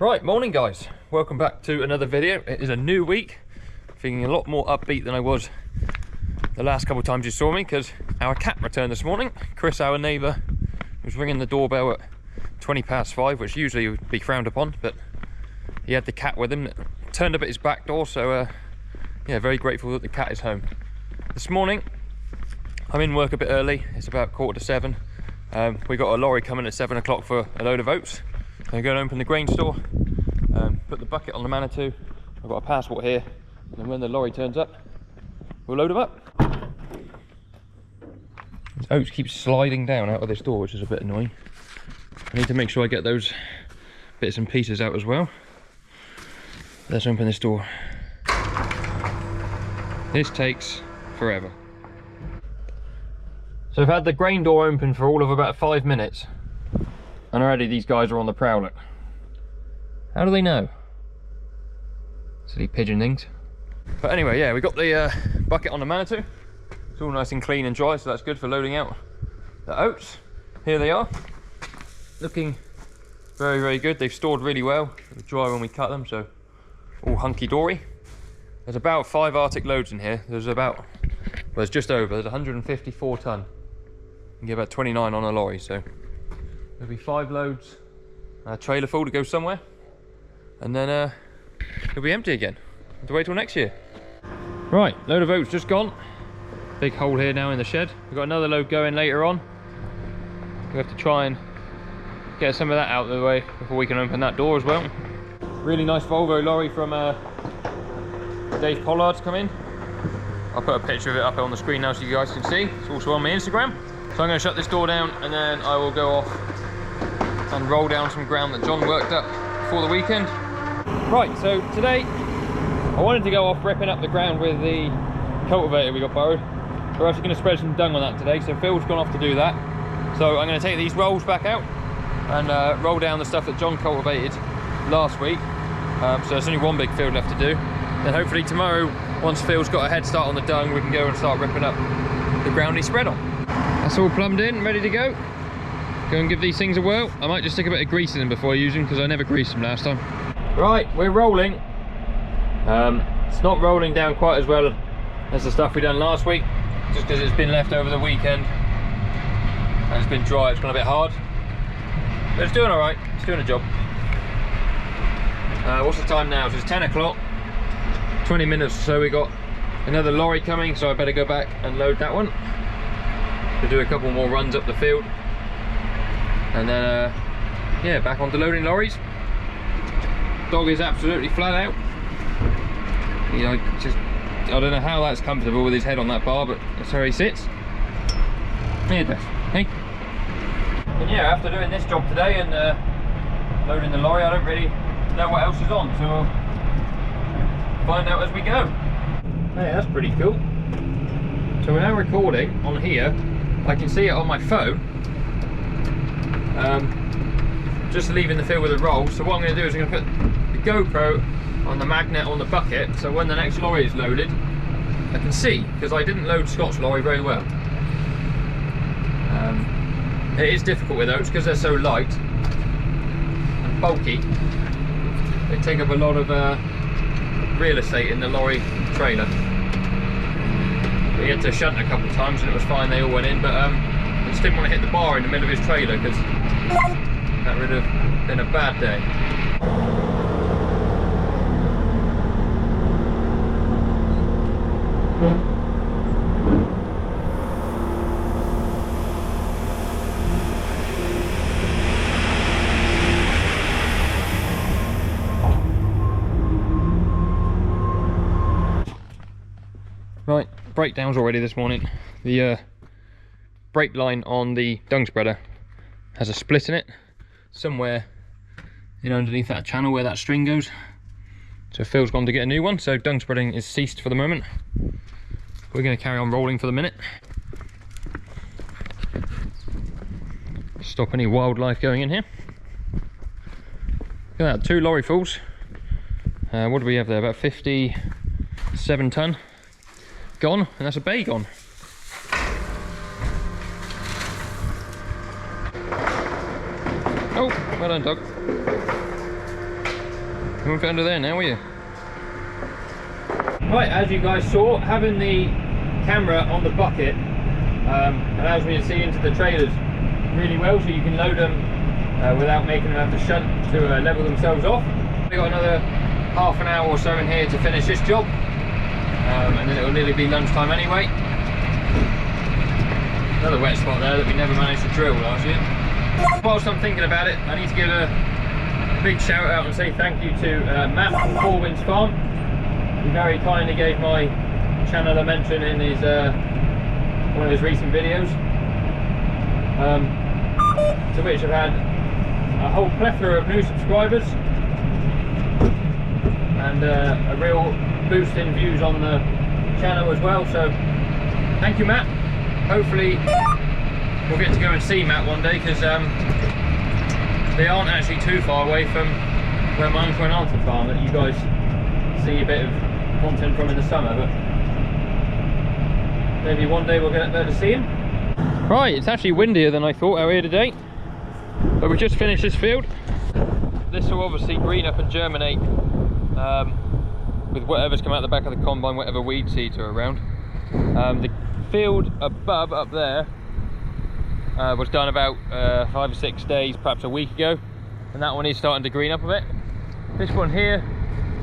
Right, morning guys. Welcome back to another video. It is a new week. Feeling a lot more upbeat than I was the last couple of times you saw me, because our cat returned this morning. Chris, our neighbour, was ringing the doorbell at 5:20, which usually would be frowned upon, but he had the cat with him that turned up at his back door, so yeah, very grateful that the cat is home. This morning, I'm in work a bit early. It's about 7:15. We got a lorry coming at 7 o'clock for a load of oats. I'm going to open the grain store, put the bucket on the Manitou. I've got a passport here, and when the lorry turns up, we'll load them up. These oats keep sliding down out of this door, which is a bit annoying. I need to make sure I get those bits and pieces out as well. Let's open this door. This takes forever. So I've had the grain door open for all of about 5 minutes, and already these guys are on the prowl. Look. How do they know? Silly pigeon things. But anyway, yeah, we got the bucket on the Manitou. It's all nice and clean and dry, so that's good for loading out the oats. Here they are, looking very, very good. They've stored really well. They're dry when we cut them, so all hunky-dory. There's about 5 Arctic loads in here. There's about, well, there's just over. There's 154 tonne. You can get about 29 on a lorry, so there'll be 5 loads, a trailer full to go somewhere, and then it'll be empty again. Have to wait till next year. Right, load of oats just gone. Big hole here now in the shed. We've got another load going later on. We have to try and get some of that out of the way before we can open that door as well. Really nice Volvo lorry from Dave Pollard's come in. I'll put a picture of it up on the screen now so you guys can see. It's also on my Instagram. So I'm going to shut this door down, and then I will go off and roll down some ground that John worked up for the weekend. Right, so today I wanted to go off ripping up the ground with the cultivator we got borrowed. We're actually going to spread some dung on that today, so Phil's gone off to do that. So I'm going to take these rolls back out and roll down the stuff that John cultivated last week. So there's only one big field left to do. Then hopefully tomorrow, once Phil's got a head start on the dung, we can go and start ripping up the ground he spread on. That's all plumbed in, ready to go. Go and give these things a whirl. I might just stick a bit of grease in them before I use them, because I never greased them last time. Right, we're rolling. It's not rolling down quite as well as the stuff we done last week, just because it's been left over the weekend and it's been dry. It's gone a bit hard, but it's doing all right. It's doing a job. What's the time now? So it's 10 o'clock. 20 minutes or so. We got another lorry coming, so I better go back and load that one. To do a couple more runs up the field, and then yeah, back onto loading lorries. Dog is absolutely flat out. You know, I don't know how that's comfortable with his head on that bar, but that's where he sits. Here, Def. Hey. And yeah, after doing this job today and loading the lorry, I don't really know what else is on, so we'll find out as we go. Hey, that's pretty cool. So we're now recording on here. I can see it on my phone. Just leaving the field with a roll. So what I'm going to do is I'm going to put the GoPro on the magnet on the bucket, so when the next lorry is loaded, I can see, because I didn't load Scott's lorry very well. It is difficult with oats because they're so light and bulky. They take up a lot of real estate in the lorry trailer. He had to shunt a couple of times and it was fine, they all went in, but I just didn't want to hit the bar in the middle of his trailer, because that would have been a bad day. Right, breakdowns already this morning. The brake line on the dung spreader has a split in it somewhere, you know, underneath that channel where that string goes. So Phil's gone to get a new one, so dung spreading is ceased for the moment. We're going to carry on rolling for the minute. Stop any wildlife going in here. Look at that, 2 lorry fulls. What do we have there? About 57 tonne gone, and that's a bay gone. Oh, well done, Doug. You won't fit under there now, will you? Right, as you guys saw, having the camera on the bucket allows me to see into the trailers really well, so you can load them without making them have to shunt to level themselves off. We've got another half an hour or so in here to finish this job, and then it will nearly be lunchtime anyway. Another wet spot there that we never managed to drill last year. Whilst I'm thinking about it, I need to give a big shout out and say thank you to Matt from Foevvercam. He very kindly gave my channel a mention in his one of his recent videos, to which I've had a whole plethora of new subscribers and a real boost in views on the channel as well. So thank you, Matt. Hopefully we'll get to go and see Matt one day, because they aren't actually too far away from where my uncle and auntie farm that you guys see a bit of content from in the summer, but maybe one day we'll get up there to see him. Right, it's actually windier than I thought out here today, but we just finished this field. This will obviously green up and germinate with whatever's come out the back of the combine, whatever weed seeds are around. The field above up there was done about 5 or 6 days, perhaps a week ago, and that one is starting to green up a bit. This one here,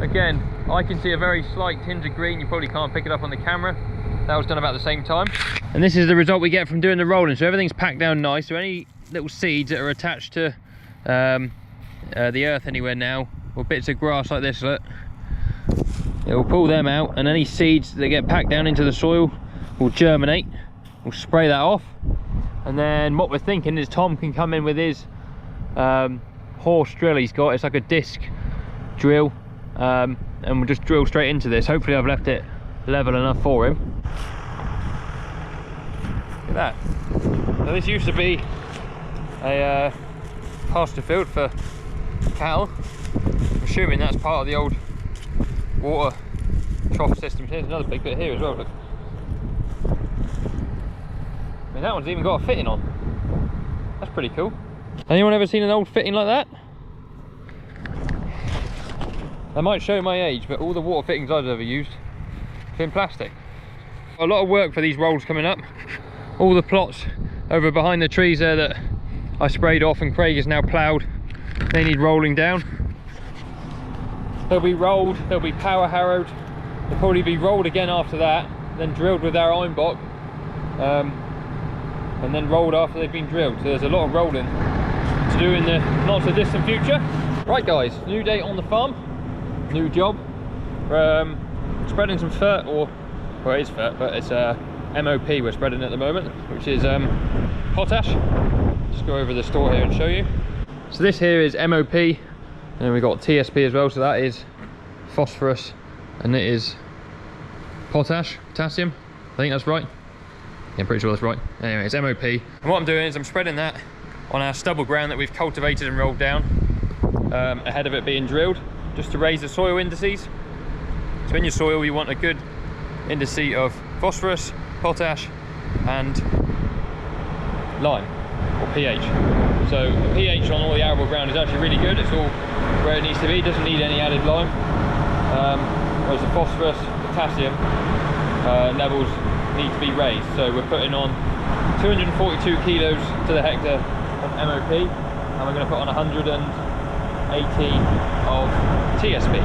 again, I can see a very slight tinge of green. You probably can't pick it up on the camera. That was done about the same time. And this is the result we get from doing the rolling. So everything's packed down nice. So any little seeds that are attached to the earth anywhere now, or bits of grass like this, look, it will pull them out, and any seeds that get packed down into the soil will germinate. We'll spray that off, and then what we're thinking is Tom can come in with his horse drill he's got. It's like a disc drill, and we'll just drill straight into this. Hopefully I've left it level enough for him. Look at that. Now this used to be a pasture field for cattle. I'm assuming that's part of the old water trough system. Here's another big bit here as well, look. I mean, that one's even got a fitting on. That's pretty cool. Anyone ever seen an old fitting like that? I might show my age, but all the water fittings I've ever used have been plastic. A lot of work for these rolls coming up. All the plots over behind the trees there that I sprayed off and Craig has now ploughed, they need rolling down. They'll be rolled, they'll be power harrowed, they'll probably be rolled again after that, then drilled with our iron block, and then rolled after they've been drilled. So there's a lot of rolling to do in the not so distant future. Right guys, new day on the farm, new job. We're spreading some fert, or well, it is fert, but it's MOP we're spreading at the moment, which is potash. Just go over the store here and show you. So this here is MOP, and then we've got TSP as well, so that is phosphorus, and it is potassium. I think that's right. Yeah, I'm pretty sure that's right. Anyway, it's MOP. And what I'm doing is I'm spreading that on our stubble ground that we've cultivated and rolled down ahead of it being drilled, just to raise the soil indices. So in your soil you want a good indice of phosphorus, potash and lime, or pH. So the pH on all the arable ground is actually really good. It's all where it needs to be, it doesn't need any added lime. Whereas the phosphorus, potassium levels need to be raised. So we're putting on 242 kilos to the hectare of MOP, and we're going to put on 180 of TSP.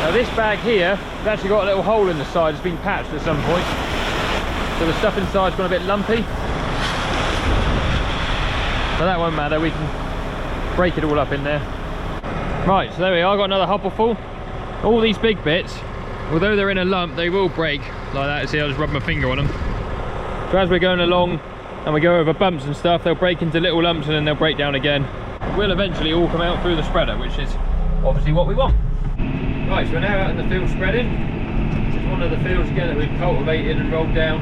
Now this bag here has actually got a little hole in the side. It's been patched at some point, so the stuff inside's gone a bit lumpy, but that won't matter, we can break it all up in there. Right, so there we are, I've got another hopper full. All these big bits, although they're in a lump, they will break like that. See, I'll just rub my finger on them. So as we're going along and we go over bumps and stuff, they'll break into little lumps and then they'll break down again. Will eventually all come out through the spreader, which is obviously what we want. Right, so we're now out in the field spreading. This is one of the fields again that we've cultivated and rolled down.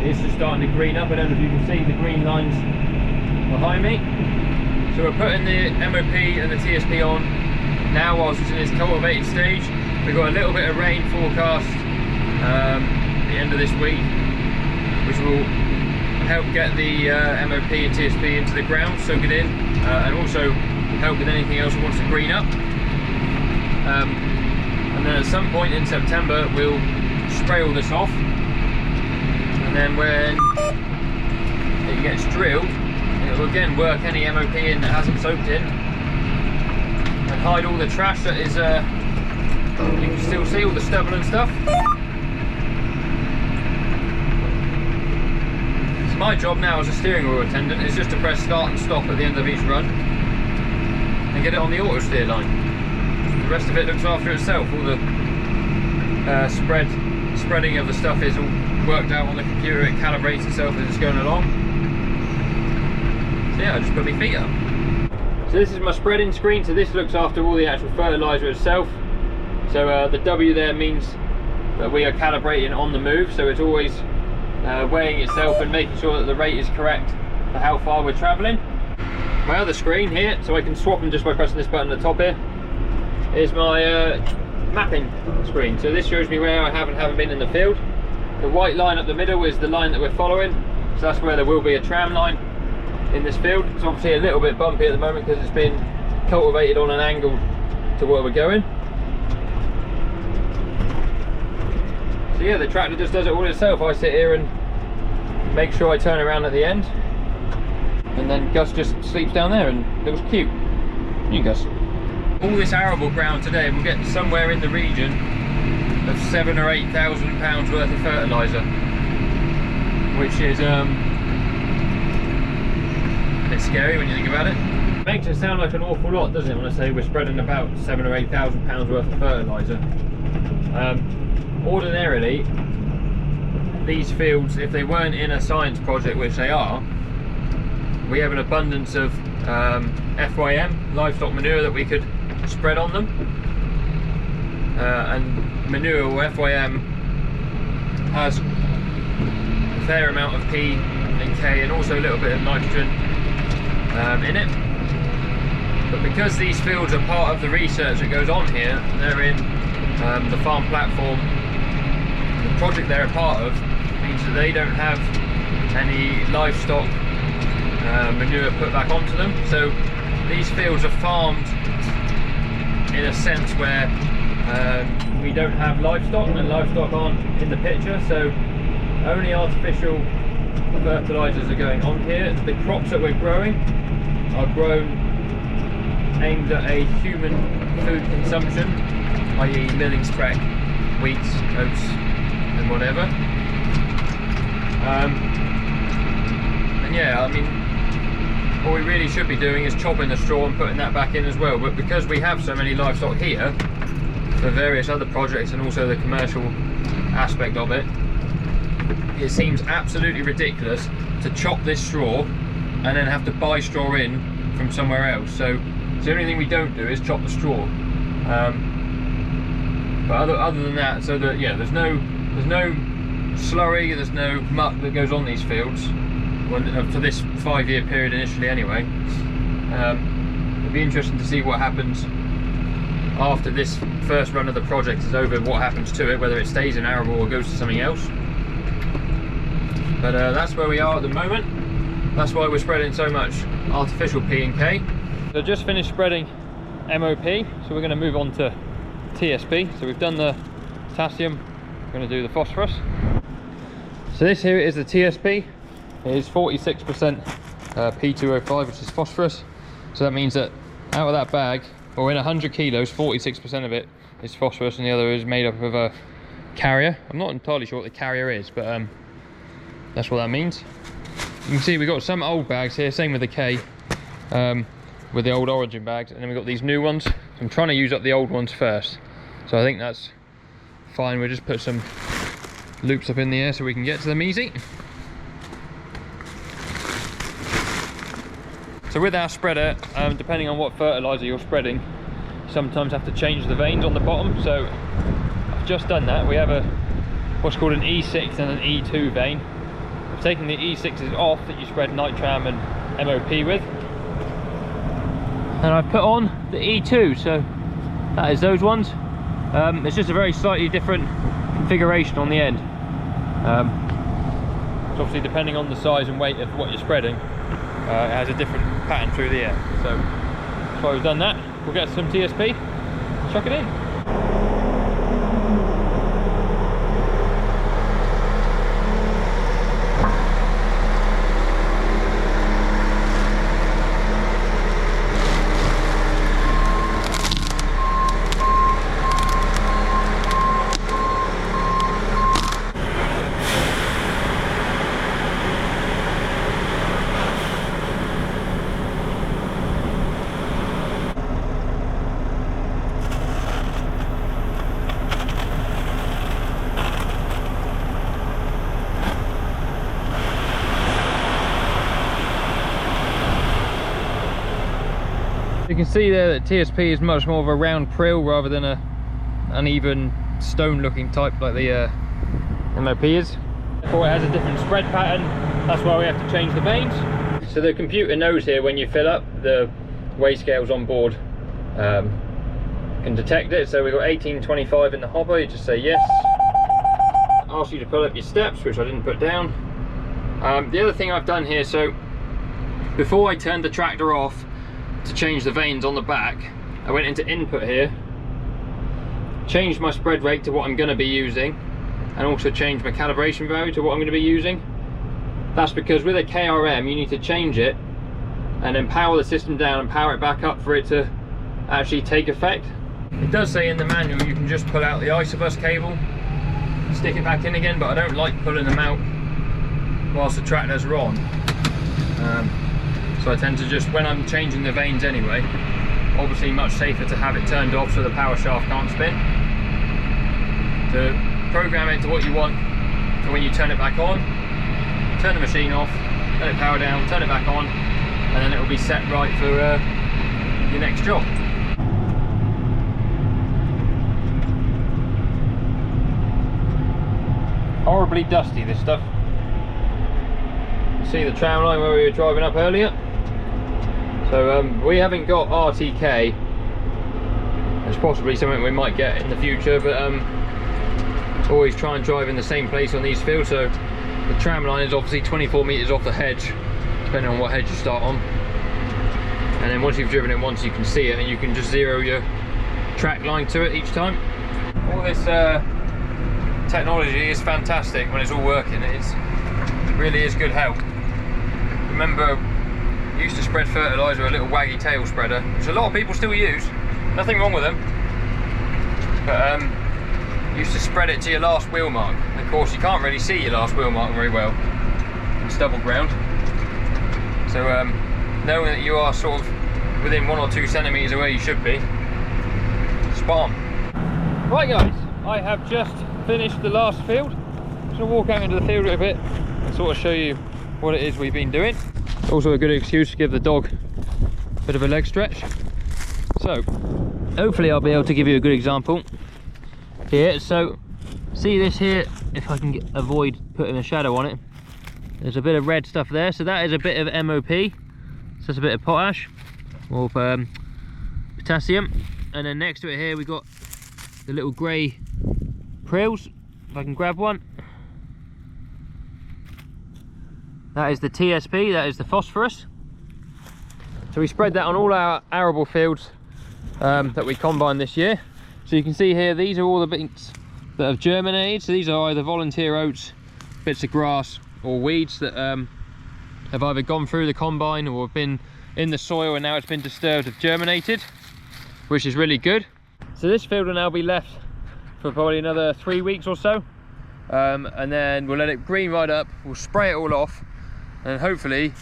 It's just starting to green up. I don't know if you can see the green lines behind me. So we're putting the MOP and the TSP on now whilst it's in its cultivated stage. We've got a little bit of rain forecast at the end of this week, which will help get the MOP and TSP into the ground, soak it in, and also help with anything else that wants to green up. And then at some point in September we'll spray all this off, and then when it gets drilled, it will again work any MOP in that hasn't soaked in, and hide all the trash that is, you can still see all the stubble and stuff. So my job now as a steering wheel attendant is just to press start and stop at the end of each run and get it on the auto steer line. The rest of it looks after itself. All the spreading of the stuff is all worked out on the computer. It calibrates itself as it's going along. So yeah, I just put my feet up. So this is my spreading screen. So this looks after all the actual fertilizer itself. So the W there means that we are calibrating on the move. So it's always weighing itself and making sure that the rate is correct for how far we're traveling. My other screen here, so I can swap them just by pressing this button at the top here, is my mapping screen. So this shows me where I have and haven't been in the field. The white line up the middle is the line that we're following, so that's where there will be a tram line in this field. It's obviously a little bit bumpy at the moment because it's been cultivated on an angle to where we're going. So yeah, the tractor just does it all itself. I sit here and make sure I turn around at the end, and then Gus just sleeps down there and looks cute. You Gus. All this arable ground today will get somewhere in the region of £7,000 or £8,000 worth of fertiliser, which is a bit scary when you think about it. It makes it sound like an awful lot, doesn't it, when I say we're spreading about £7,000 or £8,000 worth of fertiliser. Ordinarily, these fields, if they weren't in a science project, which they are, we have an abundance of FYM, livestock manure, that we could spread on them. And manure, or FYM, has a fair amount of P and K and also a little bit of nitrogen in it. But because these fields are part of the research that goes on here, they're in the farm platform, the project they're a part of means that they don't have any livestock manure put back onto them. So these fields are farmed in a sense where we don't have livestock, and livestock aren't in the picture, so only artificial fertilizers are going on here. The crops that we're growing are grown aimed at a human food consumption, i.e. milling spec, wheat, oats and whatever. And yeah, I mean, what we really should be doing is chopping the straw and putting that back in as well, but because we have so many livestock here for various other projects and also the commercial aspect of it, it seems absolutely ridiculous to chop this straw and then have to buy straw in from somewhere else. So the only thing we don't do is chop the straw. But other than that, so that yeah, there's no slurry, there's no muck that goes on these fields for this 5-year period initially anyway. It'll be interesting to see what happens after this first run of the project is over, what happens to it, whether it stays in arable or goes to something else. But that's where we are at the moment. That's why we're spreading so much artificial P and K. So just finished spreading MOP, so we're going to move on to TSP. So we've done the potassium, we're going to do the phosphorus. So this here is the TSP. It is 46% P2O5, which is phosphorus. So that means that out of that bag, or in 100 kilos, 46% of it is phosphorus and the other is made up of a carrier. I'm not entirely sure what the carrier is, but that's what that means. You can see we've got some old bags here, same with the K, with the old origin bags, and then we've got these new ones. So I'm trying to use up the old ones first. So I think that's fine. We'll just put some loops up in the air so we can get to them easy. So with our spreader, depending on what fertilizer you're spreading, you sometimes have to change the vanes on the bottom. So I've just done that. We have what's called an E6 and an E2 vane. I've taken the E6s off that you spread nitram and MOP with, and I've put on the E2, so that is those ones. It's just a very slightly different configuration on the end. So obviously depending on the size and weight of what you're spreading, it has a different pattern through the air. So that's why we've done that. We'll get some TSP, chuck it in. You can see there that TSP is much more of a round prill rather than a uneven stone looking type like the MOP is. Therefore it has a different spread pattern, that's why we have to change the vanes. So the computer knows here when you fill up, the weigh scales on board can detect it. So we've got 1825 in the hopper, you just say yes. Ask you to pull up your steps, which I didn't put down. The other thing I've done here, so before I turned the tractor off to change the vanes on the back, I went into input here, changed my spread rate to what I'm going to be using, and also changed my calibration value to what I'm going to be using. That's because with a KRM you need to change it and then power the system down and power it back up for it to actually take effect. It does say in the manual you can just pull out the isobus cable, stick it back in again, but I don't like pulling them out whilst the tractors are on. So I tend to just, when I'm changing the vanes anyway, obviously much safer to have it turned off so the power shaft can't spin. To program it to what you want for when you turn it back on, turn the machine off, let it power down, turn it back on, and then it will be set right for your next job. Horribly dusty, this stuff. You see the tram line where we were driving up earlier? So we haven't got RTK. It's possibly something we might get in the future, but always try and drive in the same place on these fields. So the tram line is obviously 24 metres off the hedge, depending on what hedge you start on. And then once you've driven it once, you can see it and you can just zero your track line to it each time. All this technology is fantastic when it's all working. It really is good help. Remember, I used to spread fertiliser with a little waggy tail spreader, which a lot of people still use. Nothing wrong with them. But used to spread it to your last wheel mark. And of course, you can't really see your last wheel mark very well in stubble ground. So knowing that you are sort of within 1 or 2 centimetres of where you should be, spot on. Right guys, I have just finished the last field. Just gonna walk out into the field a bit and sort of show you what it is we've been doing. Also a good excuse to give the dog a bit of a leg stretch. So hopefully I'll be able to give you a good example here. So see this here, if I can avoid putting a shadow on it, there's a bit of red stuff there, so that is a bit of MOP. So that's a bit of potash or potassium, and then next to it here we got the little grey prills. If I can grab one, that is the TSP, that is the phosphorus. So we spread that on all our arable fields that we combined this year. So you can see here, these are all the bits that have germinated. So these are either volunteer oats, bits of grass or weeds that have either gone through the combine or have been in the soil and now it's been disturbed, have germinated, which is really good. So this field will now be left for probably another 3 weeks or so, and then we'll let it green right up, we'll spray it all off, and hopefully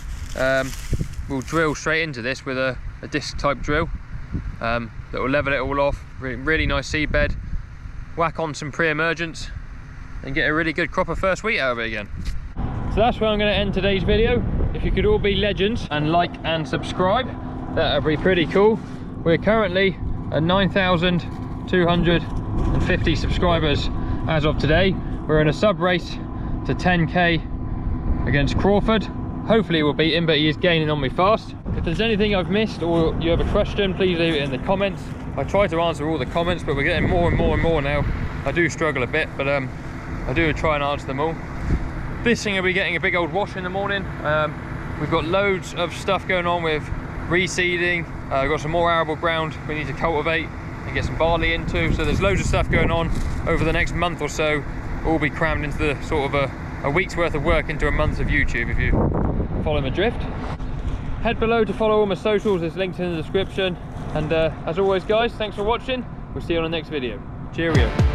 we'll drill straight into this with a disc type drill that will level it all off. Really nice seed bed, whack on some pre-emergence and get a really good crop of first wheat out of it again. So that's where I'm going to end today's video. If you could all be legends and like and subscribe, that would be pretty cool. We're currently at 9,250 subscribers as of today. We're in a sub race to 10k against Crawford. Hopefully we'll beat him, but he is gaining on me fast. If there's anything I've missed or you have a question, please leave it in the comments. I try to answer all the comments, but we're getting more and more and more now. I do struggle a bit, but I do try and answer them all. This thing will be getting a big old wash in the morning. We've got loads of stuff going on with reseeding. We've got some more arable ground we need to cultivate and get some barley into. So there's loads of stuff going on over the next month or so. All be crammed into the sort of a week's worth of work into a month of YouTube, if you follow my drift. Head below to follow all my socials, there's links in the description. And as always guys, thanks for watching. We'll see you on the next video. Cheerio.